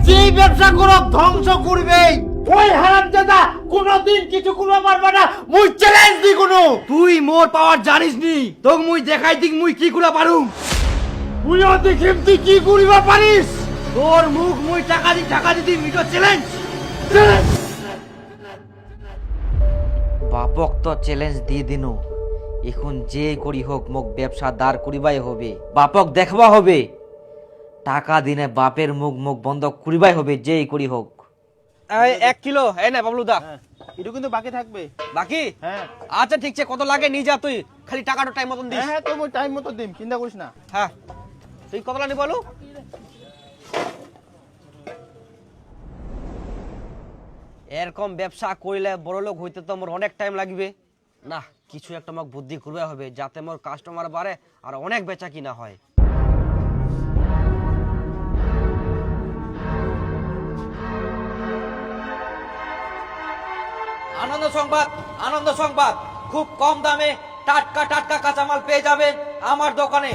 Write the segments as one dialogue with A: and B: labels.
A: যেই ব্যবসা করো ধ্বংস করবে ওই হারামজাদা কোনদিন কিছু করবা পারবা না। মুই চ্যালেঞ্জ দি কোনো।
B: তুই মোর পাওয়ার জানিস নি, তোক মুই দেখাই দিক মুই কি কুলা পারুম।
A: মুইও দেখিম তুই কি করিবা পারিস।
B: তোর মুখ মুই টাকা দিতি মিটো চ্যালেঞ্জ। বাপক তো চ্যালেঞ্জ দিয়ে দিনু, এখন যে করি হোক মোক ব্যবসা দাঁড় করিবাই হবে। বাপক দেখবা হবে, টাকা দিনে বাপের মুখ মুখ বন্ধ করিবাই হবে যেই করি হোক।
C: 1 কিলো এই না বাবলুদা।
D: এটা কিন্তু বাকি থাকবে।
C: বাকি?
D: হ্যাঁ
C: আচ্ছা ঠিক আছে, কত লাগে নিয়ে যা, তুই খালি টাকাটা টাইম মতন দিস।
D: হ্যাঁ তো টাইম মতো দিম, চিন্তা করিস না।
C: হ্যাঁ তুই কত লাগনি বলো। এরকম ব্যবসা করলে বড় লোক হইতে তো মোর অনেক টাইম লাগবে না। কিছু একটা আমাকে বুদ্ধি করবে হবে যাতে মোর কাস্টমার বাড়ে আর অনেক বেচা কিনা হয়। আনন্দ সংবাদ, আনন্দ সংবাদ, খুব কম দামে টাটকা টাটকা কাঁচামাল পেয়ে যাবেন আমার দোকানে।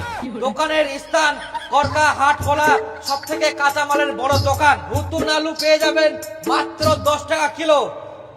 C: দোকানের স্থান করকা হাট খোলা, সব থেকে কাঁচামালের বড় দোকান। নতুন আলু পেয়ে যাবেন মাত্র 10 টাকা কিলো।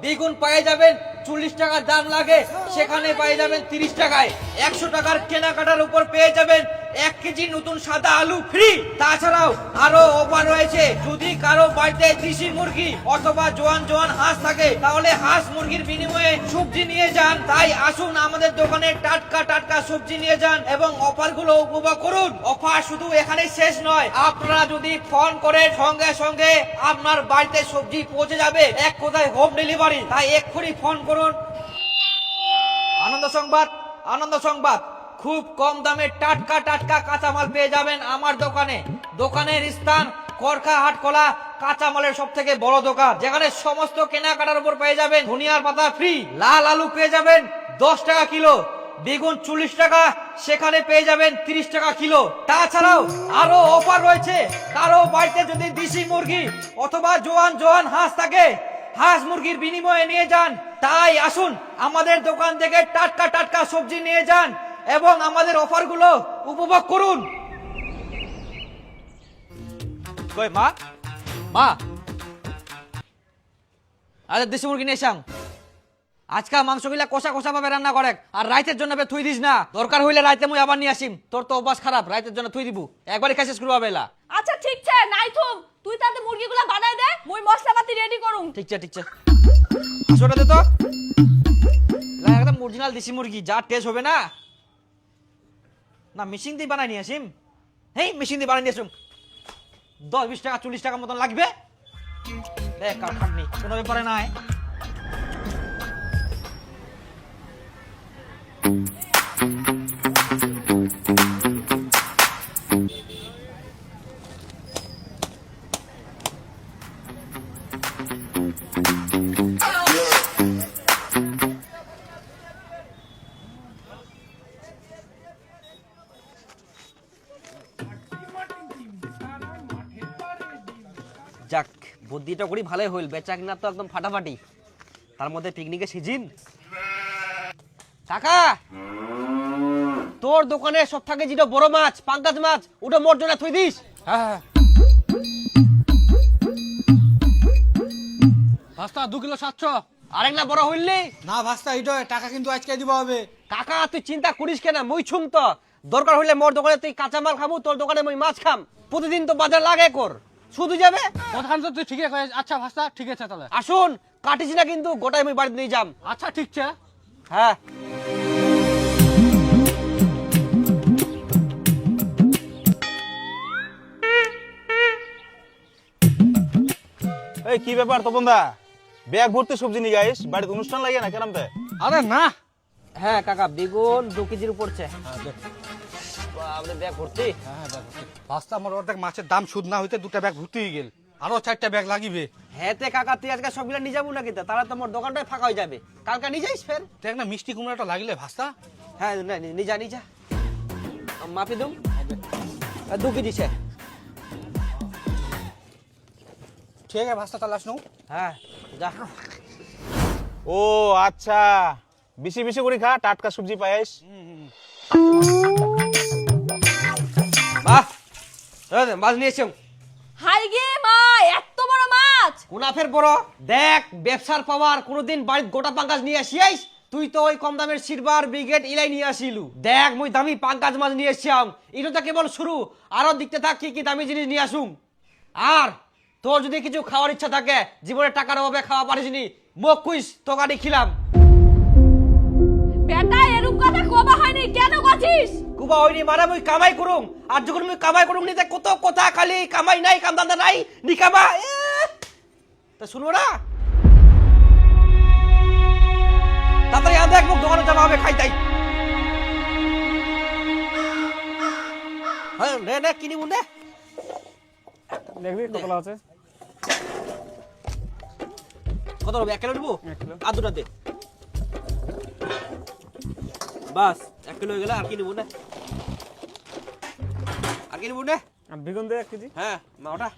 C: বেগুন পেয়ে যাবেন 40 টাকা দাম লাগে, সেখানে পেয়ে যাবেন 30 টাকায়। 100 টাকার কেনাকাটার উপর পেয়ে যাবেন 1 কেজি নতুন সাদা আলু ফ্রি। তাছাড়াও আরো অফার রয়েছে, যদি কারো বাড়িতে দেশি মুরগি অথবা জোয়ান জোয়ান হাঁস থাকে তাহলে হাঁস মুরগির বিনিময়ে সবজি নিয়ে যান। তাই আসুন আমাদের দোকানে টাটকা টাটকা সবজি নিয়ে যান এবং অফার গুলো উপভোগ করুন। অফার শুধু এখানে শেষ নয়, আপনারা যদি ফোন করেন সঙ্গে সঙ্গে আপনার বাড়িতে সবজি পৌঁছে যাবে, এক কথায় হোম ডেলিভারি। তাই এক্ষুনি ফোন করুন। আনন্দ সংবাদ, আনন্দ সংবাদ, খুব কম দামে টাটকা টাটকা কাঁচামাল পেয়ে যাবেন আমার দোকানে। দোকানের স্থান করকা হাট খোলা, কাঁচামালের সব থেকে বড় দোকান, যেখানে সমস্ত কেনাকাটার উপর পেয়ে যাবেন ধনিয়ার পাতা ফ্রি। লাল আলু পেয়ে যাবেন 10 টাকা কিলো, বেগুন 40 টাকা, সেখানে পেয়ে যাবেন 30 টাকা কিলো। তাছাড়াও আরো অফার রয়েছে, কারো বাড়িতে যদি দেশি মুরগি অথবা জোয়ান জোয়ান হাঁস থাকে, হাঁস মুরগির বিনিময়ে নিয়ে যান। তাই আসুন আমাদের দোকান থেকে টাটকা টাটকা সবজি নিয়ে যান এবং আমাদের অফার গুলো উপভোগ করুন। কই মা, মা আরে দেশি মুরগি নিয়ে এসাম। আজকা মাংস গিলা কষা কষা ভাবে রান্না করে, আর রাইতের জন্য থুই দিস না। দরকার হইলে রাইতে মুই আবার নিয়ে আসিম, তোর তো অভ্যাস খারাপ, রাইতের জন্য থুই দিবু, একবারই খাইছিস করবা বেলা।
E: আচ্ছা ঠিক আছে, নাই থুম, তুই তাতে মুরগিগুলা বানাই দে, মুই মশলাপাতি রেডি করুম।
C: ঠিক আছে ঠিক আছে, আসোটা দে তো। একদম অরিজিনাল দেশি মুরগি, যা টেস্ট হবে না। না মেশিন দিয়ে বানাই নিয়ে আসিম, হেই মেশিন দিয়ে বানাই নিয়ে আসুম। 10-20 টাকা 40 টাকা মতন লাগবে, দেখ আর খাটনি কোনো ব্যাপারে নাই। যাক বুদ্ধিটা করি ভালোই হইল, বেচা কিনা তো একদম ফাটাফাটি, তার মধ্যে পিকনিকের সিজন। কাকা তোর দোকানে সব থাকে যেটা বড় মাছ, পাঙ্গাস মাছ, ওটা মোর জন্য থুই দিস।
F: হ্যাঁ ভাস্তা 2 কিলো 700।
C: আরেক না বড় হইলি
F: না ভাস্তা, এটা টাকা কিন্তু আজকে দিবা হবে।
C: কাকা তুই চিন্তা করিস কেন, মুই ছুম তো। দরকার হইলে মোর দোকানে তুই কাঁচামাল খাবো, তোর দোকানে মুই মাছ খাম। প্রতিদিন তো বাজার লাগে কর, শুধু যাবে।
F: কতখান তো তুই ঠিকই কইছিস। আচ্ছা ভাস্তা ঠিক আছে তাহলে।
C: আসুন কাটিস না কিন্তু, গোটাই মুই বাড়িতে নিয়ে যাম।
F: আচ্ছা ঠিক আছে।
C: হ্যাঁ
D: এই কি ব্যাপার তপন দা, ব্যাগ ভর্তি সবজি নিয়ে গাইস, বাড়িতে অনুষ্ঠান লাগে না কেরাম তে?
F: আরে না,
C: হ্যাঁ কাকা বেগুন 2 কেজির উপর চে। বাপরে ব্যাগ ভর্তি।
F: ভাস্তা আমার অর্ধেক মাছের দাম সুদ না হইতে 2টা ব্যাগ ভর্তি হয়ে গেল, আরো 4টা ব্যাগ লাগিবে।
C: হ্যাঁ তে কাকা তুই আজকে সবগুলা নিয়ে যাবো নাকি? তাহলে তো মোর দোকানটাই ফাঁকা হয়ে যাবে, কালকে নিয়ে যাইস ফের।
F: দেখ না মিষ্টি কুমড়াটা লাগিলে ভাস্তা।
C: হ্যাঁ নিয়ে যা নিয়ে যা, মাপি দুম 2 কেজি সে।
F: ঠিক আছে ভাস্তা তাহলে আসনু।
C: হ্যাঁ যা।
D: ও আচ্ছা, বেশি বেশি করে খা, টাটকা সবজি পাইস।
C: বাহ মাছ নিয়ে এসো।
E: হাই গে মা, এত
C: মুনাফের বড় দেখ ব্যবসার পাওয়ার কোনোদিন বাড়িতে গোটা পাঙ্কাজ নিয়ে আসিয়াইস তুই তো ওই কম দামের সিলভার ব্রিগেড ইলাই নিয়ে আসিলু দেখ মুই দামি পাঙ্কাজ মাছ নিয়ে এসছিলাম এটা তো কেবল শুরু আরো দেখতে থাক কি কি দামি জিনিস নিয়ে আসুম আর তোর যদি কিছু খাওয়ার ইচ্ছা থাকে জীবনে টাকার অভাবে খাওয়া পারিসনি মুখ কুইস তো গাড়ি খিলাম
E: বেটা এরকম কথা কবা হয়নি কেন করছিস
C: কুবা হইনি মানে মুই কামাই করুম আর যখন মুই কামাই করুম নিতে কত কথা খালি কামাই নাই কাম দান্দা নাই নি কামা তা শুনবো না তাড়াতাড়ি আন দেখ মুখ দোকানে যাওয়া হবে খাই তাই হ্যাঁ নে নে কিনি মুন্ডে
G: দেখবি কতলা আছে
C: কত হবে 1 কিলো নেবো আর দুটা দে বাস 1 কিলো হয়ে গেল আর কি নেবো না আর কি নেবো না
G: আর বেগুন দে 1 কেজি
C: হ্যাঁ মা ওটা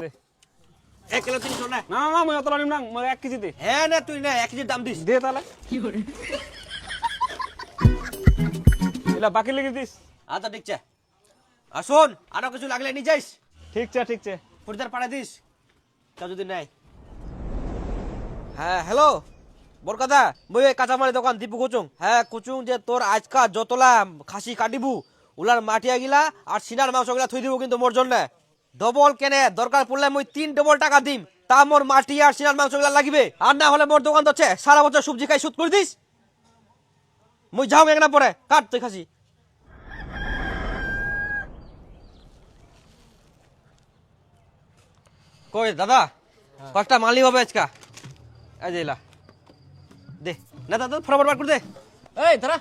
G: দে।
C: 1 কিলো 300 না
G: না না না মই অতলা নিম না মই 1 কেজি দে
C: হ্যাঁ না তুই না 1 কেজির দাম দিস
G: দে তাহলে এলা বাকি লেগে দিস
C: আচ্ছা ঠিক আছে আসুন আরো কিছু লাগলে নিয়ে যাইস
G: ঠিক আছে
C: ফরিদার পাড়া দিস তা যদি নাই হ্যাঁ হ্যালো বরকাদা বই কাঁচামালের দোকান দীপু কুচুং হ্যাঁ কুচুং যে তোর আজকা যতলা খাসি কাটিবু উলার মাটিয়া গিলা আর সিনার মাংস গিলা থই দিব কিন্তু মোর জন্য ডবল কেনে দরকার পড়লে মই 3 ডবল টাকা দিম তা মোর মাটি আর সিনার মাংস গিলা লাগিবে আর না হলে মোর দোকান তো সারা বছর সবজি খাই শুট করে দিস মই যাও একনা পরে কাট তুই খাসি কই দাদা কয়টা মালি হবে আজকা এই যে এলা দে না দাদা ফটাফট বার করে দে এই দাঁড়া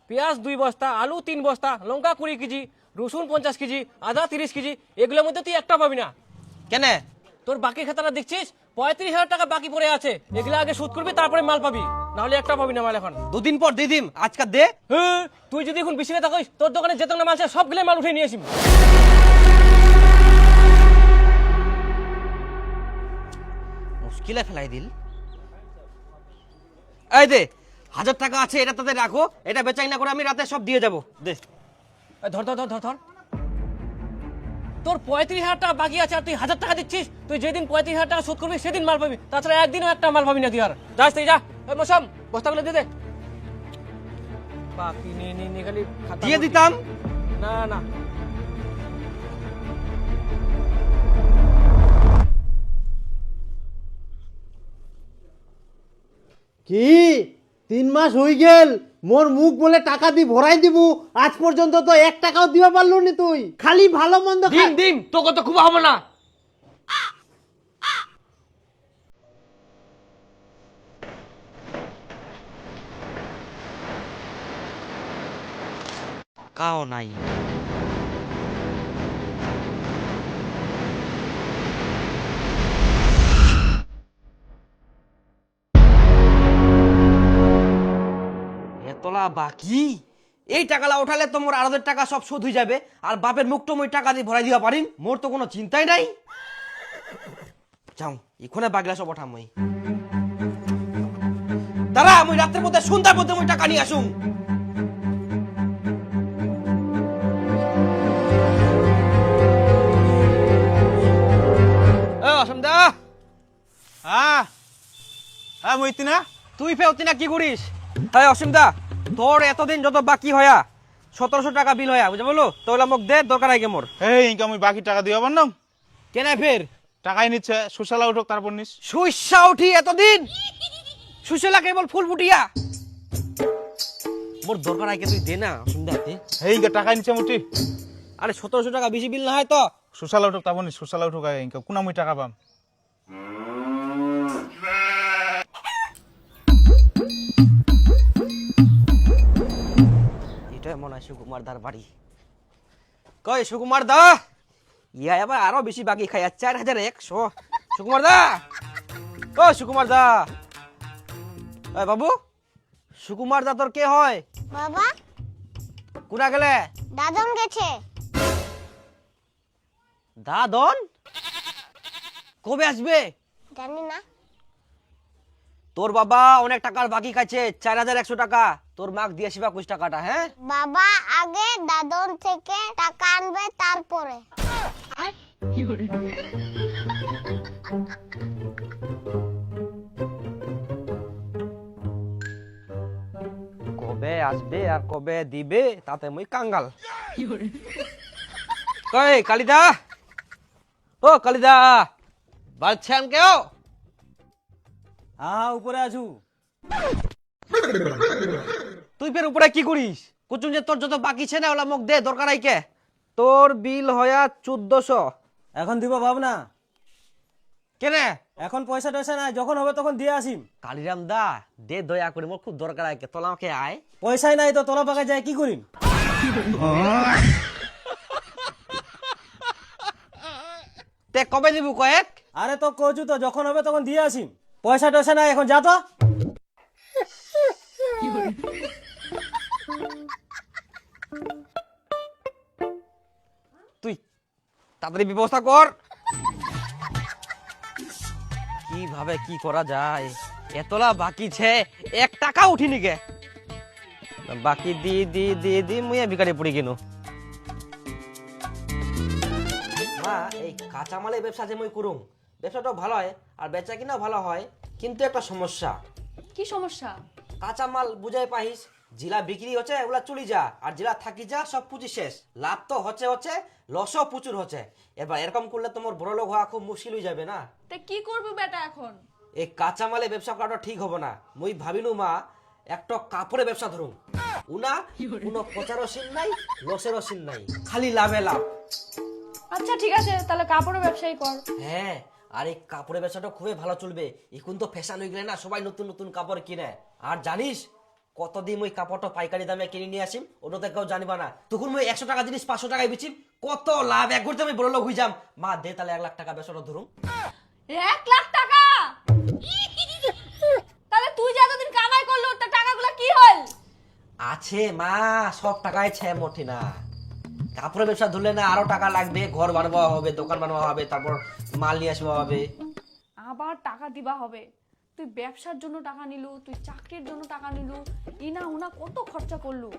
G: পেঁয়াজ 2 বস্তা আলু 3 বস্তা লঙ্কা 20 কেজি রসুন 50 কেজি আদা 30 কেজি এগুলোর মধ্যে তুই একটা পাবি না
C: কেন
G: তোর বাকি খাতাটা দেখছিস 35,000 টাকা বাকি পড়ে আছে এগুলা আগে শোধ করবি তারপরে মাল পাবি না হলে একটা পাবি না মাল এখন
C: দুদিন পর দিয়ে দিম আজকা দে
G: হ্যাঁ তুই যদি এখন বেশি না থাকিস তোর দোকানে যেত না মাল আছে সবগুলো মাল উঠে নিয়ে আসিস
C: মুশকিলে ফেলাই দিল এই দে 1000 টাকা আছে এটা তাতে রাখো এটা বেচাই না করে আমি রাতে সব দিয়ে যাব দে
G: ধর ধর ধর ধর ধর তোর 35,000 টাকা বাকি আছে আর তুই 1000 টাকা দিচ্ছিস তুই যেদিন 35,000 টাকা শোধ করবি সেদিন মাল পাবি তাছাড়া একদিনও একটা মাল পাবি না তুই আর যাস তুই যা এই মশাম বস্তাগুলো দিয়ে দে বাকি নে খালি খাতা
C: দিয়ে দিতাম
G: না না
A: কি 3 মাস হই গেল মোর মুখ বলে টাকা দি ভরাই দিব আজ পর্যন্ত তো 1 টাকাও দিবা পারলো নি তুই খালি ভালো মন্দ
C: দিন দিন তোকে তো খুব হবে না
B: কাও নাই এতলা বাকি
C: এই টাকালা উঠালে তো মোর 8,000 টাকা সব শোধ হয়ে যাবে আর বাপের মুখটা মই টাকা দিয়ে ভরাই দিবা পারিম মোর তো কোনো চিন্তাই নাই যাও এখানে বাগলা সব ওঠাম মই দাঁড়া মই রাতের মধ্যে সন্ধ্যার মধ্যে মই টাকা নিয়ে আসুম অসমদা
D: হ্যাঁ হ্যাঁ মইতি না
C: তুই ফেরতি না কি করিস হ্যাঁ অসীমদা তোর এতদিন যত বাকি হয়া 1700 টাকা বিল হয়া বুঝে বলো তোলা মোক দে দরকার আগে মোর
D: এই ইনকা আমি বাকি টাকা দিও পারলাম
C: কেনে ফের
D: টাকাই নিচ্ছে সুশালা উঠুক তারপর নিস
C: সুইসা উঠি এতদিন সুশেলা কেবল ফুল ফুটিয়া মোর দরকার আগে তুই দে না অসীমদা দে
D: এই ইনকা টাকাই নিচ্ছে মুটি
C: আরে 1700 টাকা বেশি বিল না হয় তো
D: সুশালা উঠুক তারপর নিস সুশালা উঠুক আগে ইনকা কোনা মুই টাকা পাম
C: এটা মনে হয় সুকুমার দার বাড়ি কই সুকুমার দা ইয়া এবার আরো বেশি বাকি খাই 4100 সুকুমার দা ও সুকুমার দা এই বাবু সুকুমার দা তোর কে হয়
H: বাবা
C: কোনা গেলে
H: দাদন গেছে
C: দাদন কবে আসবে
H: জানি না
C: তোর বাবা অনেক টাকার বাকি খাচ্ছে 4100 টাকা, তোর মাক দিয়ে আসিবা 20 টাকাটা। হ্যাঁ
H: বাবা আগে দাদন থেকে টাকা আনবে তারপরে।
C: কবে আসবে আর কবে দিবে তাতে মুই কাঙ্গাল। কই কালিদা, ও কালিদা, বাড়ছেন কেউ?
G: উপরে আছু।
C: তুই ফের উপরে কি করিস? কুচুন যে তোর যত বাকি ছে না ওলা মোক দে, দরকার নাই কে। তোর বিল হয়া 1400।
G: এখন দিব ভাবনা,
C: কেনে?
G: এখন পয়সা টয়সা নাই, যখন হবে তখন দিয়ে আসিম।
C: কালিরাম দা দে দয়া করে, মোর খুব দরকার আইকে, তোলা আমাকে আয়।
G: পয়সাই নাই তো তোলা পাকা যায় কি করিম?
C: তে কবে দিব কয়েক?
G: আরে তো কচু তো যখন হবে তখন দিয়ে আসিম। পয়সা টয়সা নাই, এখন যা তো।
C: তুই তাড়াতাড়ি ব্যবস্থা কর। কিভাবে কি করা যায়? এতলা বাকি ছে, 1 টাকা উঠিনি কে। বাকি দি দি দি দি মুই ভিখারি পড়ি কেন। মা এই কাঁচামালের ব্যবসা যে মুই করুম, ব্যবসাটাও ভালো হয় আর বেচা কিনাও ভালো হয়, কিন্তু একটা সমস্যা।
E: কি সমস্যা?
C: কাঁচামাল বুঝাই পাইস, জিলা বিক্রি হচ্ছে ওগুলা চুলি যা, আর জিলা থাকি যা সব পুঁজি শেষ। লাভ তো হচ্ছে লসও প্রচুর হচ্ছে। এবার এরকম করলে তোমার বড় লোক হওয়া খুব মুশকিল হয়ে যাবে না।
E: তে কি করবি বেটা এখন?
C: এই কাঁচামালে ব্যবসা করাটা ঠিক হবে না। মুই ভাবিনু মা একটা কাপড়ের ব্যবসা ধরুন, উনা কোনো প্রচারও সিন নাই, লসেরও সিন নাই, খালি লাভে লাভ।
E: আচ্ছা ঠিক আছে, তাহলে কাপড়ের ব্যবসায়ী কর।
C: হ্যাঁ, আর এই কাপড়ের ব্যবসাটা খুবই ভালো চলবে। এখন তো ফ্যাশন হয়ে গেলে না, সবাই নতুন নতুন কাপড় কিনে। আর জানিস কতদিন ওই কাপড়টা পাইকারি দামে কিনে নিয়ে আসিম, ওটাতে কেউ জানিবা না। তখন মুই 100 টাকা জিনিস 500 টাকায় বেচিম, কত লাভ। এক ঘুরতে আমি বড় লোক হয়ে যাম। মা দে তাহলে 1 লাখ টাকা ব্যবসাটা ধরুন।
E: 1 লাখ টাকা? তাহলে তুই যে এতদিন কামাই করলো তা টাকাগুলো কি হল?
C: আছে মা, সব টাকায় ছে মোটি না। কাপড়ের ব্যবসা ধরলে না আরো টাকা লাগবে, ঘর বানাবা হবে, দোকান বানাবা হবে, তারপর মাল নিয়ে আসবা হবে।
E: আবার টাকা দিবা হবে। তুই ব্যবসার জন্য টাকা নিলু, তুই চাকরির জন্য টাকা নিলু, ইনা উনা কত খরচা করলু,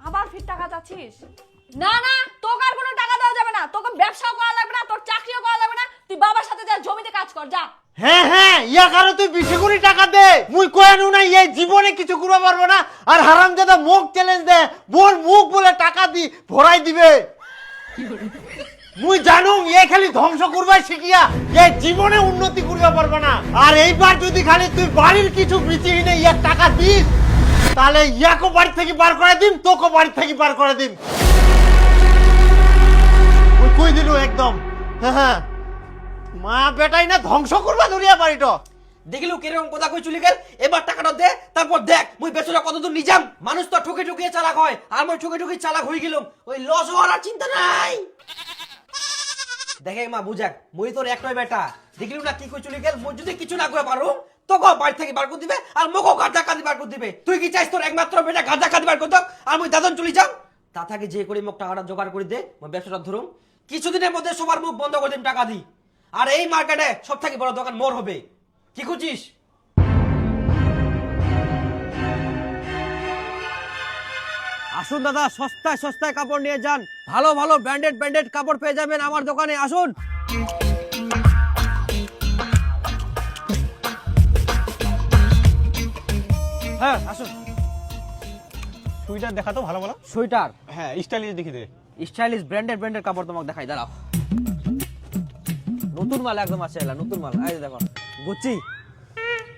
E: আবার ফির টাকা চাচ্ছিস? না না, তোকে আর কোনো টাকা দেওয়া যাবে না, তোকে ব্যবসাও করা লাগবে না, তোর চাকরিও করা লাগবে না। তুই বাবার সাথে যা জমিতে কাজ কর, যা।
A: হ্যাঁ হ্যাঁ, ইয়া কারো তুই বেশি করে টাকা দে। মুই কয়ানু না এই জীবনে কিছু করবা পারবো না। আর হারামজাদা মুখ চ্যালেঞ্জ দে, বোর মুখ বলে টাকা দি ভরাই দিবে। মুই জানু এ খালি ধ্বংস করবাই শিখিয়া এ জীবনে উন্নতি করবা পারবে না। আর এইবার যদি খালি তুই বাড়ির কিছু বিচিহীনে ইয়ার টাকা দিস, তাহলে ইয়াকে বাড়ি থেকে বার করে দিম, তোকে বাড়ি থেকে বার করে দিম। মুই কই দিলু একদম। হ্যাঁ, মা বেটাই না ধ্বংস করবা দুনিয়া বাড়িটা।
C: দেখিলু কিরকম কথা কই চলে গেল। এবার টাকাটা দে, তারপর দেখ মুই ব্যবসাটা কতদূর নিজাম। মানুষ তো ঠকে ঠকে চালাক হয়, আর মই ঠকে ঠকে চালাক হয়ে গেলাম। ওই লস হওয়ার আর চিন্তা নাই। দেখে মা বুঝাক, মই তোর একটাই বেটা। দেখিলু না কি কই চলে গেল। মই যদি কিছু না করে পারো তোকে বাড়ি থেকে বার করে দিবে, আর মোকে গাঁজা কাঁদি বার করে দিবে। তুই কি চাইস তোর একমাত্র বেটা গাঁজা কাঁদি বার করতে, আর মই দাদন চলে যাম? তা থাকে যে করে মোক টাকাটা জোগাড় করে দে, মই ব্যবসাটা ধরুম। কিছুদিনের মধ্যে সবার মুখ বন্ধ করে দিম টাকা দি। আর এই মার্কেটে সব থেকে বড় দোকান মোর হবে। কি খুঁজিস? আসুন দাদা, সস্তায় সস্তায় কাপড় নিয়ে যান। ভালো ভালো ব্র্যান্ডেড কাপড় পেয়ে যাবেন আমার দোকানে। আসুন। হ্যাঁ আসুন।
D: সুইটার দেখা তো ভালো ভালো।
C: সোয়েটার,
D: হ্যাঁ স্টাইলিশ দেখি দে।
C: স্টাইলিশ ব্র্যান্ডেড কাপড় তোমাকে দেখাই, দাঁড়াও। নতুন মাল একদম আছে, এলা নতুন মাল। এই যে দেখো গুচি,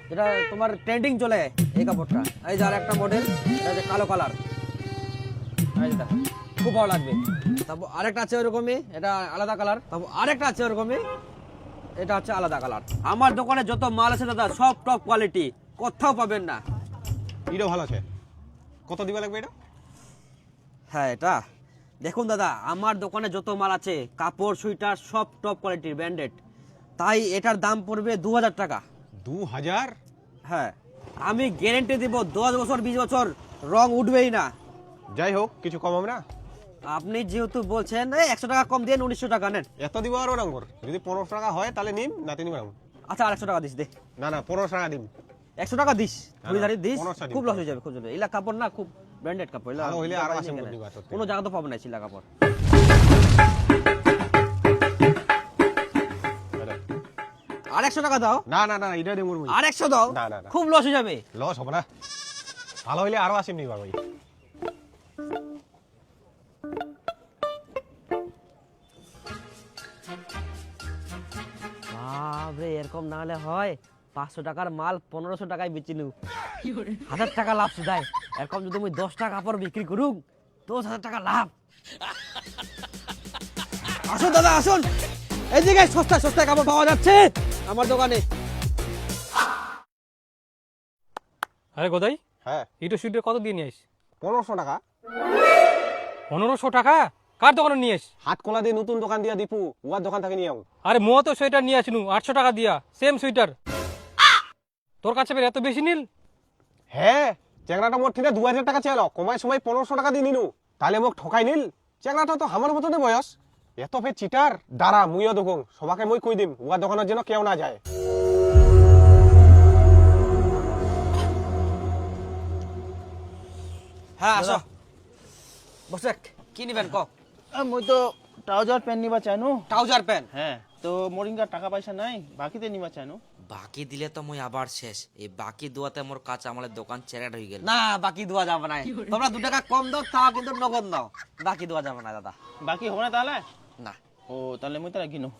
C: যেটা তোমার ট্রেন্ডিং চলে এই কাপড়টা। এই যে আর একটা মডেল, এটা যে কালো কালার, এই যে দেখো খুব ভালো লাগবে। তারপর আরেকটা আছে ওরকমই, এটা আলাদা কালার। তারপর আরেকটা আছে ওরকমই, এটা হচ্ছে আলাদা কালার। আমার দোকানে যত মাল আছে দাদা সব টপ কোয়ালিটি, কোথাও পাবেন না।
D: এটা ভালো আছে, কত দিবা লাগবে এটা?
C: হ্যাঁ এটা দেখুন দাদা, আমার দোকানে যত মাল আছে কাপড় সুইটার সব টপ কোয়ালিটির ব্র্যান্ডেড, তাই এটার দাম পড়বে 2000 টাকা।
D: 2000?
C: হ্যাঁ, আমি গ্যারেন্টি দিব 10 বছর 20 বছর রং উঠবেই না।
D: যাই হোক কিছু কম হবে না?
C: আপনি যেহেতু বলছেন 100 টাকা কম দেন, 1900 টাকা নেন।
D: এত দিব আরো রঙর? যদি 1500 টাকা হয় তাহলে নিম, না তিনি নিম।
C: আচ্ছা আর 100 টাকা দিস দে।
D: না না 1500 টাকা দিম।
G: 100 টাকা দিস খরিদারি দিস
D: 1500 দিন
G: খুব লস হয়ে যাবে খুব জলদি এলা কাপড় না খুব ব্র্যান্ডেড কাপড় এলা
D: ভালো হইলে আরো
G: বাইরে
D: আসেন
G: কেনে।
D: করবি তোর থেকে।
G: কোনো জায়গা তো পাবো না ছিলা কাপড় আর 100 টাকা দাও
D: না না না এটা দেবো
G: আর 100 দাও
D: না, না, না।
G: খুব লস হয়ে যাবে
D: লস হবে না ভালো হইলে আরো আসেন নিবার ভাই
G: বাপরে এরকম না হলে হয় 500 টাকার মাল 1500 টাকায় বেচি নু 1000 টাকা লাভ শুধাই এরকম যদি আমি 10 টাকা কাপড় বিক্রি করুম 10,000 টাকা লাভ আসুন দাদা আসুন এই জায়গায় সস্তা সস্তা কাপড় পাওয়া যাচ্ছে আমার দোকানে
I: আরে গোদাই
D: হ্যাঁ
I: ইটো শুটে কত দিয়ে নিয়ে আইস
D: 1500 টাকা
I: 1500 টাকা কার দোকানে নিয়ে আইস
D: হাত কলা দিয়ে নতুন দোকান দিয়া দীপু উয়ার দোকান থেকে নিয়ে আও
I: আরে মো তো সোয়েটার নিয়ে আসিনু 800 টাকা দিয়া সেম সোয়েটার তোর কাছে বের এত বেশি নীল
D: হ্যাঁ চ্যাংড়াটা মোট থেকে 2000 টাকা চাইলো কমায় সময় 1500 টাকা দিয়ে নিনু তাহলে মোক ঠকাই নিল চ্যাংড়াটা তো আমার মতনে বয়স এত ফের চিটার দাঁড়া মুইও দেখুন সবাকে মই কই দিম উয়ার দোকানের যেন কেউ না যায়
C: হ্যাঁ আসো বসে কি নিবেন ক
A: মই তো ট্রাউজার প্যান্ট নিবা চাইনু
C: ট্রাউজার প্যান্ট
A: হ্যাঁ তো মোরিঙ্গার টাকা পয়সা নাই বাকিতে নিবা চাইনু
B: বাকি দিলে তো মই আবার শেষ এই বাকি দুয়াতে মোর কাঁচা আমলের দোকান চেরাট হয়ে গেল
C: না বাকি দেওয়া যাবে না তোমরা 2 টাকা কম দাও তাও কিন্তু নগদ দাও বাকি দেওয়া যাবে না দাদা
A: বাকি হবে না তাহলে
C: না
A: ও তাহলে মই তারা কিনো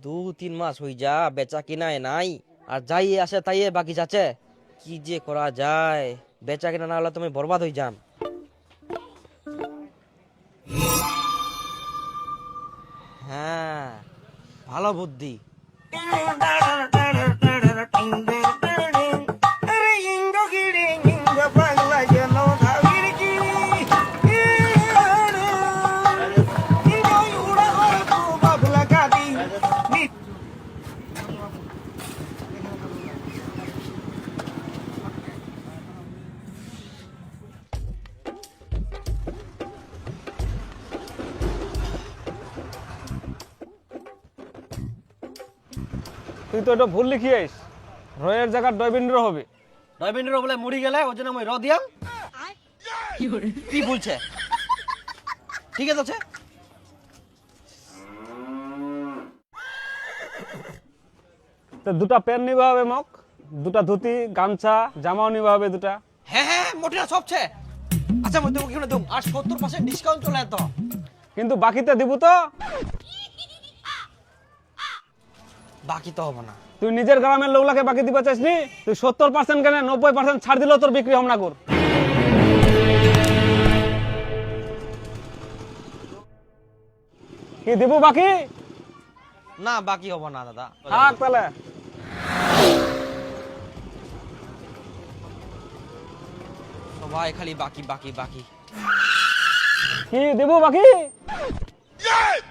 B: দু তিন মাস হই যা বেচা কিনায় নাই আর যাই আসে তাই বাকি যাচ্ছে কি যে করা যায় বেচা কিনা না হলে তুমি বরবাদ হয়ে যাম হ্যাঁ ভালো বুদ্ধি
I: তুই তো এটা ভুল লিখিয়েছিস রয়ের জায়গা ডয়বিন্দ্র হবে
G: রবিন্দ্র বলে মুড়ি গেলে ওই জন্য আমি র দিয়াম কি বলছে ঠিক আছে
I: তো দুটা প্যান্ট নিবা হবে মোক দুটা ধুতি গামছা জামাও নিবা হবে দুটা
C: হ্যাঁ হ্যাঁ মোটিরা সবছে আচ্ছা মই তোমাকে কিনে দেব আর 70% ডিসকাউন্ট চলে তো
I: কিন্তু বাকিতে দিব তো
C: বাকি তো হবে না
I: তুই নিজের গ্রামের লোকলাকে বাকি দিবা চাইস নি তুই 70% কেন 90% ছাড় দিলেও তোর বিক্রি হম না কর কি দিব বাকি
C: না বাকি হবে না দাদা
I: থাক তাহলে
B: সবাই খালি বাকি বাকি বাকি
I: কি দিব বাকি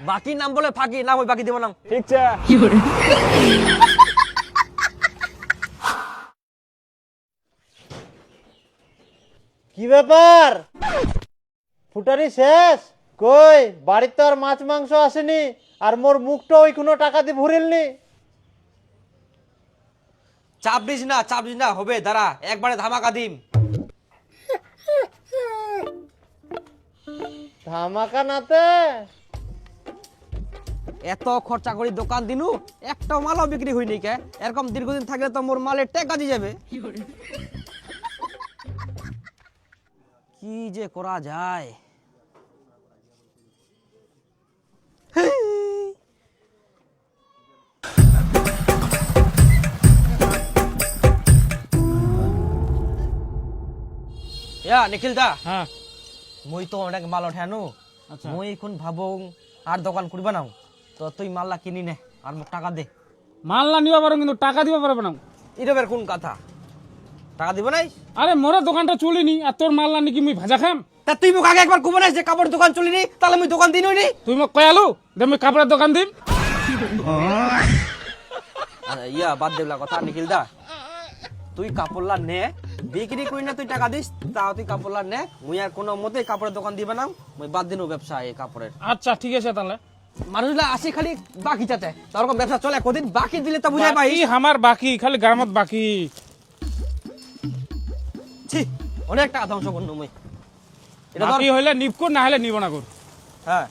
G: বাকি নাম বলে ফাঁকি না ওই বাকি দেব না
I: ঠিক আছে
A: কি ব্যাপার ফুটারি শেষ কই বাড়িতে আর মাছ মাংস আসেনি আর মোর মুখটা ওই কোনো টাকা দিয়ে ভরিলনি
C: চাপ দিস না হবে দাঁড়া একবারে ধামাকা দিম
A: ধামাকা নাতে
G: এত খরচা করি দোকান দিনু একটা মালও বিক্রি হয়নি কে এরকম দীর্ঘদিন থাকলে তো মোর মালের টেকা দিয়ে যাবে কি যে করা যায় ইয়া নিখিল দা
I: হ্যাঁ
G: মই তো অনেক মাল ওঠানো মই এখন ভাবং আর দোকান করবা নাও তো তুই মাল্লা কিনি নে আর মোক টাকা দে
I: মাল্লা নিবা পারো কিন্তু টাকা দিবা পারবে না
C: এরবের কোন কথা টাকা দিব নাই
I: আরে মোরা দোকানটা চলিনি আর তোর মাল না নাকি মুই ভাজা খাম
C: তা তুই মোক আগে একবার কুমার যে কাপড় দোকান চলিনি তাহলে আমি দোকান দিনই নি
I: তুই মোক কয়ালু যে মুই কাপড়ের দোকান দিম
C: ইয়া বাদ দেবলা কথা নিখিল দা তুই কাপড়লা নে বিক্রি করি না তুই টাকা দিস তাও তুই কাপড়লা নে মুই আর কোনো মতেই কাপড়ের দোকান দিবে না মুই বাদ দিনও ব্যবসা এই কাপড়ের
I: আচ্ছা ঠিক আছে তাহলে
C: মানুষলা আসি খালি বাকি চাতে তারকম ব্যবসা চলে কদিন বাকি দিলে তা বুঝাই পাই
I: বাকি আমার বাকি খালি গ্রামত বাকি
C: ছি অনেক টাকা ধ্বংস করনু মুই এটা ধর
I: বাকি হইলে নিব কর না হলে নিব না কর
C: হ্যাঁ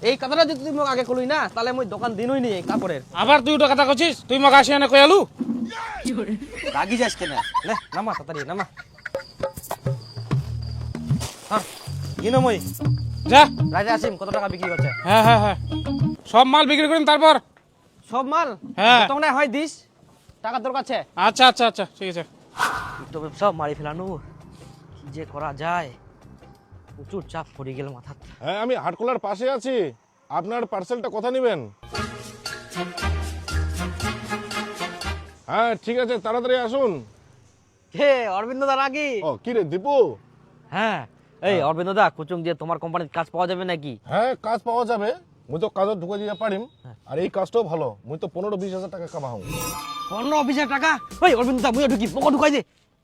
C: এই কথাটা যদি তুই মোক আগে কলই না তাহলে মুই দোকান দিনই নি এই কাপড়ের
I: আবার তুই ওটা কথা কছিস তুই মোক আসি এনে কয়ালু
C: রাগি যাস কেন লে নামা তাড়াতাড়ি নামা হ্যাঁ কিনো মই
I: যা
C: রাইতে আসিম কত টাকা বিক্রি করছে
I: হ্যাঁ হ্যাঁ হ্যাঁ সব মাল বিক্রি করিম তারপর
C: সব মাল
I: হ্যাঁ।
C: তখন হয় দিস টাকা তোর কাছে
I: আচ্ছা আচ্ছা আচ্ছা ঠিক আছে
C: তো সব মারি ফেলানো কি যে করা যায় প্রচুর চাপ পড়ে গেল মাথা
J: হ্যাঁ আমি হাটকোলার পাশে আছি আপনার পার্সেলটা কথা নেবেন হ্যাঁ ঠিক আছে তাড়াতাড়ি আসুন
C: হে অরবিন্দ দা নাকি
J: ও কি রে দীপু
C: হ্যাঁ এই অরবিন্দ দা কুচুং দিয়ে তোমার কোম্পানির কাজ পাওয়া যাবে নাকি
J: হ্যাঁ কাজ পাওয়া যাবে মুই তো কাজত ঢুকে দিতে পারিম আর এই কাজটাও ভালো মুই তো 15-20 হাজার টাকা কামাও
C: 15-20 টাকা ওই অরবিন্দ দা মুই ঢুকি পকেট ঢুকাই দে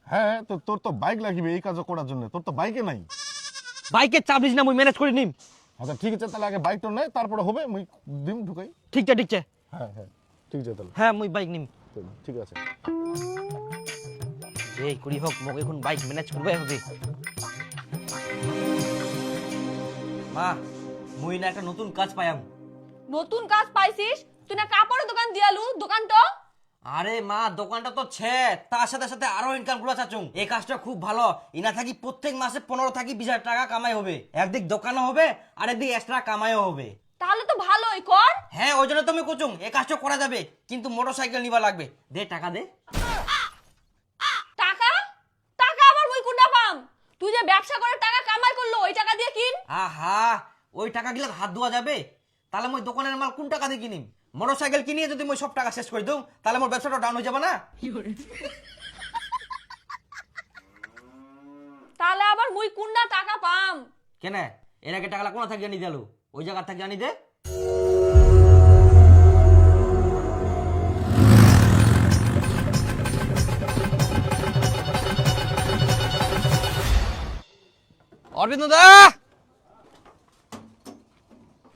J: হ্যাঁ তো তোর তো বাইক লাগবে এই কাজ করার জন্য তোর তো বাইকে নাই
C: বাইকে চাপ দিস না মুই ম্যানেজ করে নিম
J: আচ্ছা ঠিক আছে তাহলে আগে বাইকটা নেই তারপরে হবে মুই দিম ঢুকাই
C: ঠিকছে ঠিকছে
J: হ্যাঁ হ্যাঁ ঠিক আছে তাহলে
C: হ্যাঁ মুই বাইক নিম
J: ঠিক আছে
C: এই কুড়ি হোক মোক এখন বাইক ম্যানেজ করবে হবে মা মুই না একটা নতুন কাজ পাইয়াম
E: নতুন কাজ পাইছিস তুই না কাপড়ের দোকান দিয়ালু দোকানটা
C: আরে মা দোকানটা তো ছে তার সাথে সাথে আরো ইনকাম গুলো চাচুং এই কাজটা খুব ভালো ইনা থাকি প্রত্যেক মাসে 15-20 টাকা কামাই হবে একদিক দোকানও হবে আর একদিক এক্সট্রা কামাইও হবে
E: তাহলে তো ভালোই কর
C: হ্যাঁ ওই জন্য তুমি কোচুং এই কাজটা করা যাবে কিন্তু মোটরসাইকেল নিবা লাগবে দে টাকা দে
E: টাকা টাকা আবার মুই কোনটা পাম তুই যে ব্যবসা করে টাকা কামাই করলো ওই টাকা দিয়ে কিন
C: আহা ওই টাকা গিলা হাত ধোয়া যাবে তাহলে মই দোকানের মাল কোন টাকা দিয়ে কিনিম মোটরসাইকেল কিনিয়ে যদি মই সব টাকা শেষ করে দিম তাহলে মোর ব্যবসাটা ডাউন হয়ে যাবে না
E: তাহলে আবার মুই কোনটা টাকা পাম
C: কেন এর আগে টাকালা কোন থাকি জানি দিলু ওই জায়গা থাকি জানি দে অরবিন্দ দা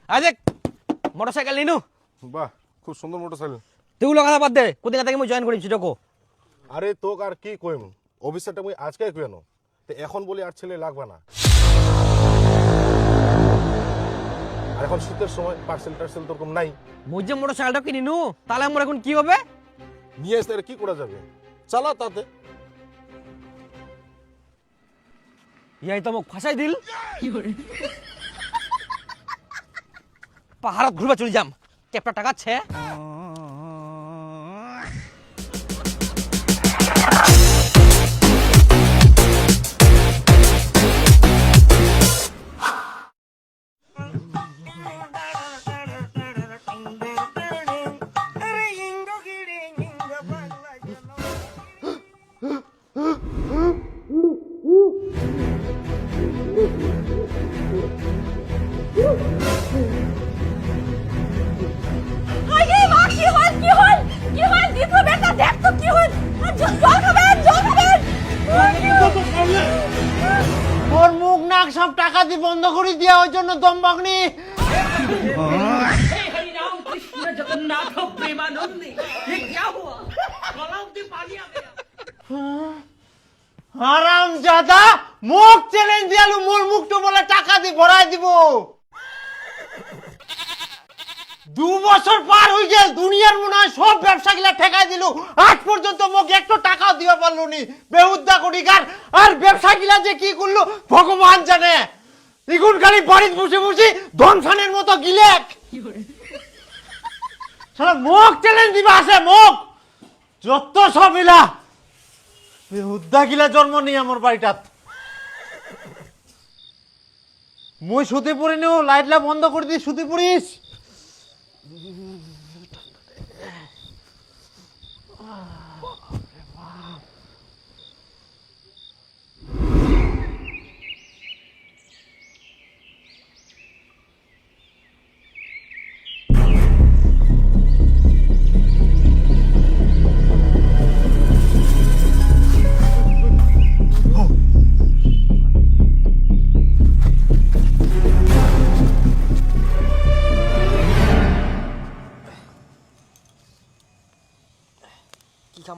C: আজ মোটরসাইকেল নিনু
J: বাহ খুব সুন্দর মোটরসাইকেল
C: তুই কথা বাদ দে কোদিন থেকে মই জয়েন করিম সেটাকো
J: আরে তোক আর কি কইম অফিসারটা মুই আজকে কইনো তো এখন বলি আর ছেলে লাগবে না আর এখন শীতের সময় পার্সেল টার্সেল তোর কম নাই
C: মই যে মোটরসাইকেলটা কিনি নু তাহলে আমার এখন কি হবে
J: নিয়ে আসতে আর কি করা যাবে চালা তাতে
C: ইয়াই তো মোক ফাঁসাই দিল পাহাড়ত ঘুরবা চলে যাম কেপটা টাকা ছে
E: আরে মা কি হল দীপু বেটা দেখ তো কি হল জল খাবেন
A: ওর মুখ নাক সব টাকা দিয়ে বন্ধ করে দিয়া ওই জন্য দম বাগনি হারাম জাদা মুখ চ্যালেঞ্জ দিয়ালু মোর মুখটো বলে টাকা দিয়ে ভরাই দিব 2 বছর পার হয়ে গেল দুনিয়ার মনে হয় সব ব্যবসা গিলা ঠেকাই দিল আজ পর্যন্ত মোক একটু টাকাও দিবা পারলো নি বেহুদ্দা কোটিকার আর ব্যবসা গিলা যে কি করলো ভগবান জানে ইগুন খালি বাড়িতে বসে বসে ধনফানের মতো গিলেক সারা মুখ চ্যালেঞ্জ দিবা আছে মুখ যত সব ইলা বেহুদ্দা গিলা জন্ম নিয়ে আমার বাড়িটাত মুই শুতে পড়ি নিও লাইটলা বন্ধ করে দি শুতে পড়িস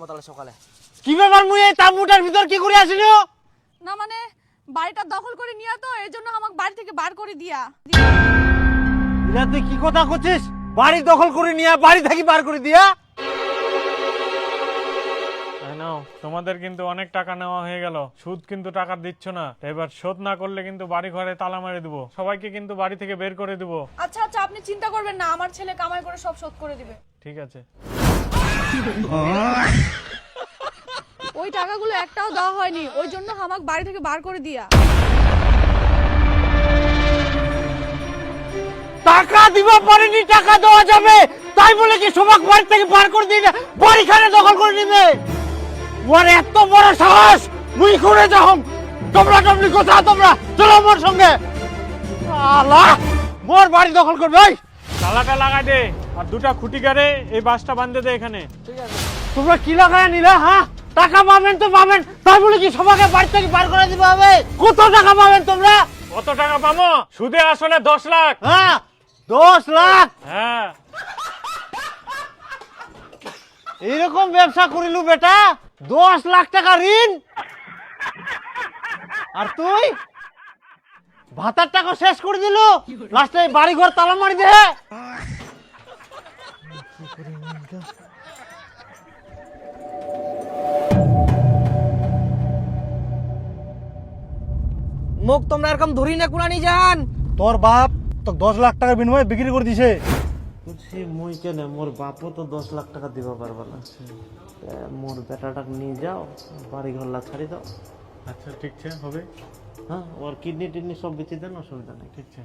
B: তাহলে সকালে।
A: কি ব্যাপার মুই এই তাঁবুটার ভিতর কি করে আসিল?
E: না মানে বাড়িটা দখল করে নিয়া তো এই জন্য আমাকে বাড়ি থেকে বার করে দিয়া।
A: ইলা তুই কি কথা করছিস? বাড়ি দখল করে নিয়া বাড়ি থেকে বার করে দিয়া?
I: নাও, তোমাদের কিন্তু অনেক টাকা নেওয়া হয়ে গেল, সুদ কিন্তু টাকা দিচ্ছ না, এবার শোধ না করলে কিন্তু বাড়ি ঘরে তালা মারি দেবো, সবাইকে কিন্তু বাড়ি থেকে বের করে দেবো।
E: আচ্ছা আচ্ছা, আপনি চিন্তা করবেন না, আমার ছেলে কামাই করে সব শোধ করে দিবে।
I: ঠিক আছে।
E: ওই টাকাগুলো একটাও দেওয়া হয়নি, ওই জন্য আমাকে বাড়ি থেকে বার করে দিয়া।
A: টাকা দিবা পারেনি, টাকা দেওয়া যাবে তাই বলে কি সবাক বাড়ি থেকে বার করে দিই না বাড়িখানে দখল করে নিবে? ওর এত বড় সাহস! মুই করে যাও তোমরা টমলি কোথাও, তোমরা চলো আমার সঙ্গে। আল্লাহ, মোর বাড়ি দখল করবে। ওই
I: তালাটা লাগাই দে আর দুটা খুঁটি গাড়ে এই বাসটা বাঁধে দে এখানে।
A: তোমরা কি লাগায় নিলা? হ্যাঁ, টাকা পাবেন তো পাবেন, তাই বলে কি সবাকে বাড়ি থেকে বার করে দিতে হবে? কত টাকা পাবেন তোমরা?
I: কত টাকা পাবো? সুদে আসলে 10 লাখ।
A: হ্যাঁ, 10 লাখ।
I: হ্যাঁ,
A: এইরকম ব্যবসা করিলু বেটা, 10 লাখ টাকা ঋণ। আর তুই ভাতার টাকা শেষ করে দিল, লাস্টে বাড়ি ঘর তালা মারি দে।
B: মুখ তোমরা এরকম ধরি না কুলানি যান।
A: তোর বাপ তো 10 লাখ টাকার বিনিময়ে বিক্রি করে দিছে। বলছি মুই কেন, মোর বাপও তো 10 লাখ টাকা দিবা পারবা না, মোর বেটাটাকে নিয়ে যাও, বাড়ি ঘরলা ছাড়ি দাও।
I: আচ্ছা ঠিক আছে, হবে।
A: হ্যাঁ, ওর কিডনি টিডনি সব বেঁচে দেন, অসুবিধা নেই।
I: ঠিক আছে।